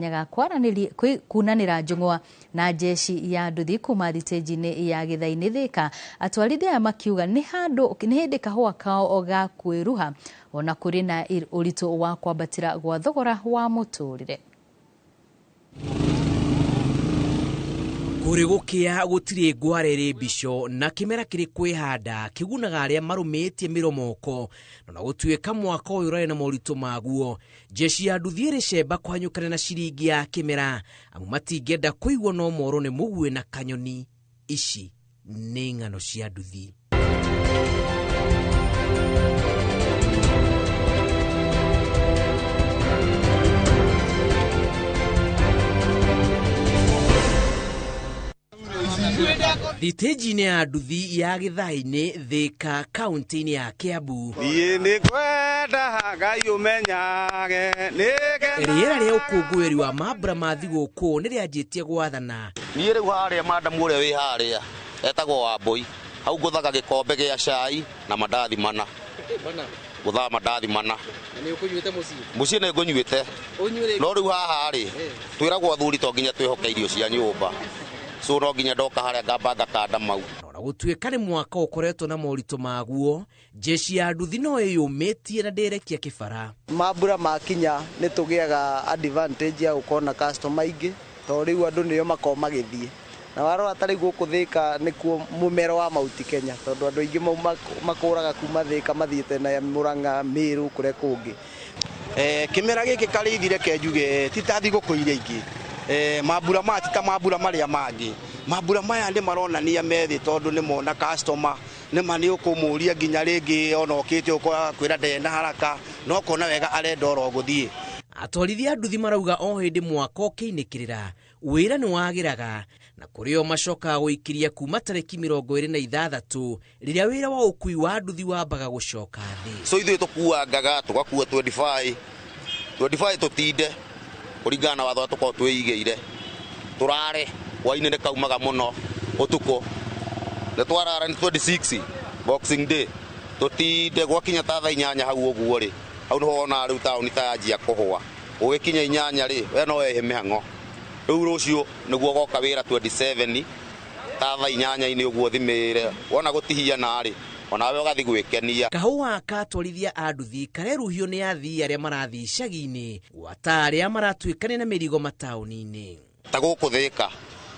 nyaga kunanira njung'wa na jeshi ya nduthi kuma thitĩnji-inĩ ya Gĩthai-inĩ Thĩka, atwarithia aya makiuga nĩ hĩndĩ kahũa kao ga kwĩruha ona kũrĩ na ũritũ wa kwambatĩra gwa thogora wa mũtũrĩre. Kũrĩ gũkĩa gũtirĩ ngwarĩrĩ mbico na kĩmera kĩrĩ kwĩhanda kĩgunaga arĩa marũmĩtie mĩromoko na gũtuĩka mwaka ũyũ ũrarĩ na moritũ maguo. Jeshi ya nduthi ĩrĩ cemba kũhanyũkana na ciringi ya kĩmera amu matingĩenda kũigua no moro nĩ mũguĩ na kanyoni. Ici nĩ ng'ano cia nduthi. Thitĩnji-inĩ ya nduthi ya Gĩthai-inĩ Thĩka, kaunti-inĩ ya Kiambu. Rĩera rĩa ũkũngũĩri wa mambura ma thigũkũ nĩ rĩanjĩtie gwathana. Niĩ rĩu harĩa madamu ũrĩa wĩ harĩa etagwo Wambui, hau ngũthaga gĩkombe gĩa cai na mandathi mana. Gũthaa mandathi mana. Nĩ ũkũnyuĩte mũciĩ? Mũciĩ nĩ ngũnyuĩte. No rĩu haha rĩ twĩragwo athuri to nginya twĩhoke irio cia nyũmba. So no nginya ndoka harĩa ngamba ngakanda mau. Na gũtuĩka nĩ mwaka ũkoretwo na moritũ maguo, jeshi ya nduthi no ĩyũmĩtie na ndĩrekia kĩbara. Mambura makinya nĩ tũgĩaga advantage ya gũkorwo na customer aingĩ, to rĩu andũ nĩo makoo magĩthiĩ. Na warora tarĩ gũkũ Thĩka nĩkuo mũmero wa Mount Kenya, tondũ andũ aingĩ makũraga kuma Thĩka mathiĩte na Mũrang'a, Mĩrũ kũrĩa kũngĩ. Kĩmera gĩkĩ karĩithire kenjuge ti ta thigũkũ iria ingĩ. Mambura maya ti ta mambura marĩa mangĩ. Mambura maya nĩ maronania methi tondũ nĩ mona customer nĩ mani ũkũmũria nginya rĩngĩ ona okĩte kwĩra ndena haraka no kona wega arenda oro gũthiĩ. Atwarithia nduthi marauga o hĩndĩ mwaka ũkĩinĩkĩrĩra wĩra nĩ wagĩraga na kũrĩ o macokaga gũikiria kuma tarĩki 26 rĩrĩa wĩra wa ũkui wa nduthi wambaga gũcoka thĩ. So ithuĩ tũkuangaga tũgakua 25 tũtinde kũringana na watho tũkorwo twĩigĩire. Tũrare hwainĩ nĩ kaumaga mũno ũtukũ. Nĩ twarara nĩ 26 Boxing Day tũtinde gwakinya ta thaa 8 hau ũguo rĩ. Hau nĩho wona rĩu taũni ta yanjia kũhũa. Ũgĩkinya 8 rĩ we no wehe mĩhang'o. Rĩu rũciũ nĩguo goka wĩra 27 ta thaa 8-inĩ ũguo thimĩre. Wona gũtihia rĩ onawe ũgathi gwĩkenia. Kahũa ka atwarithia a nduthi kareruhio nĩ athii arĩa marathiĩ icagi-inĩ gwata arĩa maratuĩkania na mĩrigo mataũni-inĩ. Ta gũkũ Thĩka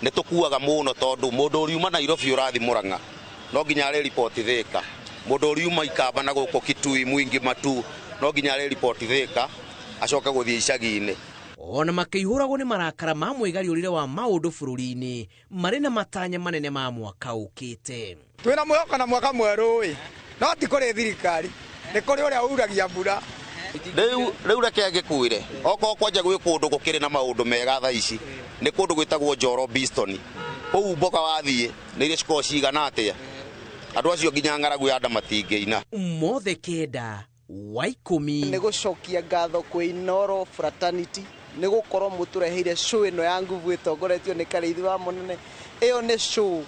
nĩ tũkuaga mũno tondũ mũndũ ũriuma Nairobi ũrathi Mũrang'a no nginya arĩ report Thĩka. Mũndũ ũriuma Ikamba na gũkũ Kitui Mwingi Matu no nginya arĩ report Thĩka acoka gũthiĩ icagi-inĩ. Ona makĩihũragwo nĩ marakara ma mwĩgariũrĩre wa maũndũ bũrũri-inĩ marĩ na matanya manene ma mwaka ũkĩte. Twĩna mwĩhoko na mwaka mwerũ ĩ no ti kũrĩ thirikari nĩ kũrĩ ũrĩa uragia mbura. Rĩu reke ngĩkwĩre okorwo kwanja gwĩ kũndũ gũkĩrĩ na maũndũ mega thaa ici nĩ kũndũ gwĩtagwo Njoro Bistoni. Kũu mboka wathiĩ nĩ iria cikorwo cigana atĩa andũ acio nginya ng'aragu ya nda matingĩina. Mothe Kenda wa 10 nĩ gũcokia ngatho kwĩ Inoro Fraternity nĩ gũkorwo mũtũreheire show ĩno ya nguvu ĩtongoretio nĩ Karĩithi wa Mũnene. Ĩyo nĩ show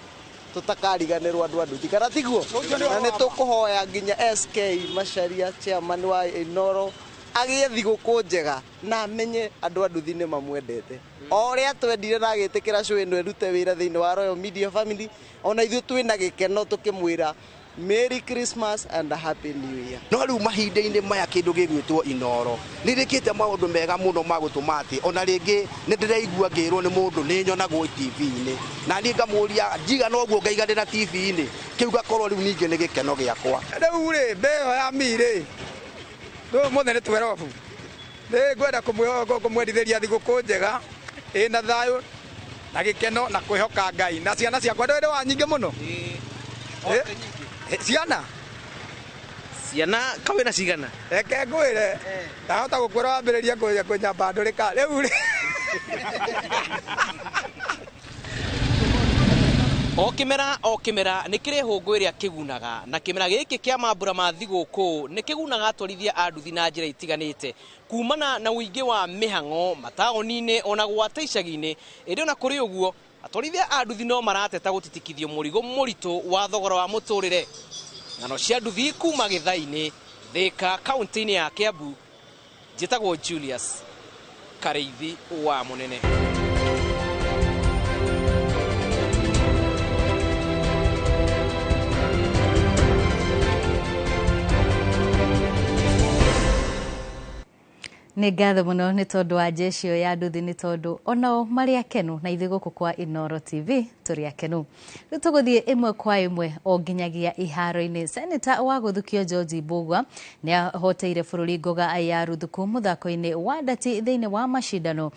tutakariganĩrwo andũ a nduthi kana tiguo, na nĩ tũkũhoya nginya SK Macharia chairman wa Inoro agĩe thigũkũ njega na amenye andũ a nduthi nĩ mamwendete o ũrĩa twendire na agĩtĩkĩra show ĩno ĩrute wĩra thĩinĩ wa Royal Media Family. Ona ithuĩ twĩna gĩkeno tũkĩmwĩra Merry Christmas and a Happy New Year. No rĩu mahinda-inĩ maya kĩndũ gĩgwĩtwo Inoro nĩ rĩkĩte maũndũ mega mũno ma gũtũma atĩ ona rĩngĩ nĩ ndĩraigua ngĩrwo nĩ mũndũ nĩ nyonagwo TV-inĩ na niĩ ngamũria njiga noguo ngaiganĩra TV-inĩ kĩu gakorwo rĩu ningĩ nĩ gĩkeno gĩakwa. Rĩu rĩ mbeo ya mirĩ rĩu mothe nĩ twerobu nĩ ngwenda kũmwendithĩria thigũkũ njega ĩna thayũ na gĩkeno na kwĩhoka Ngai na ciana ciakwa ndwĩrĩ wa nyingĩ mũno. Ciana kawe na cigana reke ngwĩre ndahota gũkwĩra wambĩrĩria kũnyamba ndũrĩka rĩu o kĩmera nĩ kĩrĩ hũngũ ĩrĩa kĩgunaga na kĩmera gĩkĩ kĩa mambura ma thigũkũ nĩ kĩgunaga atwarithia a nduthi na njĩra itiganĩte kumana na ũingĩ wa mĩhang'o mataũni-inĩ ona gwata icagi-inĩ. Ĩndĩ ona kũrĩ ũguo atwarithia a nduthi no marateta gũtitikithio mũrigo mũritũ wa thogora wa mũtũrĩre. Ng'ano cia nduthi kuma Gĩthai-inĩ Thĩka, kaunti-inĩ ya Kiambu. Njĩtagwo Julius Kareithi wa Munene. Nĩ ngatho mũno nĩ tondũ wa jeshi ya nduthi nĩ tondũ onao marĩ akenu na ithuĩ gũkũ kwa Inooro TV tũrĩ akenu. Rĩu tũgũthiĩ ĩmwe kwa ĩmwe o nginyagia iharo-inĩ. Seneta wa Gũthukio George Mbugua nĩ ahoteire bũrũri ngoga ya ruthuku mũthako-inĩ wa ndati thĩinĩ wa macindano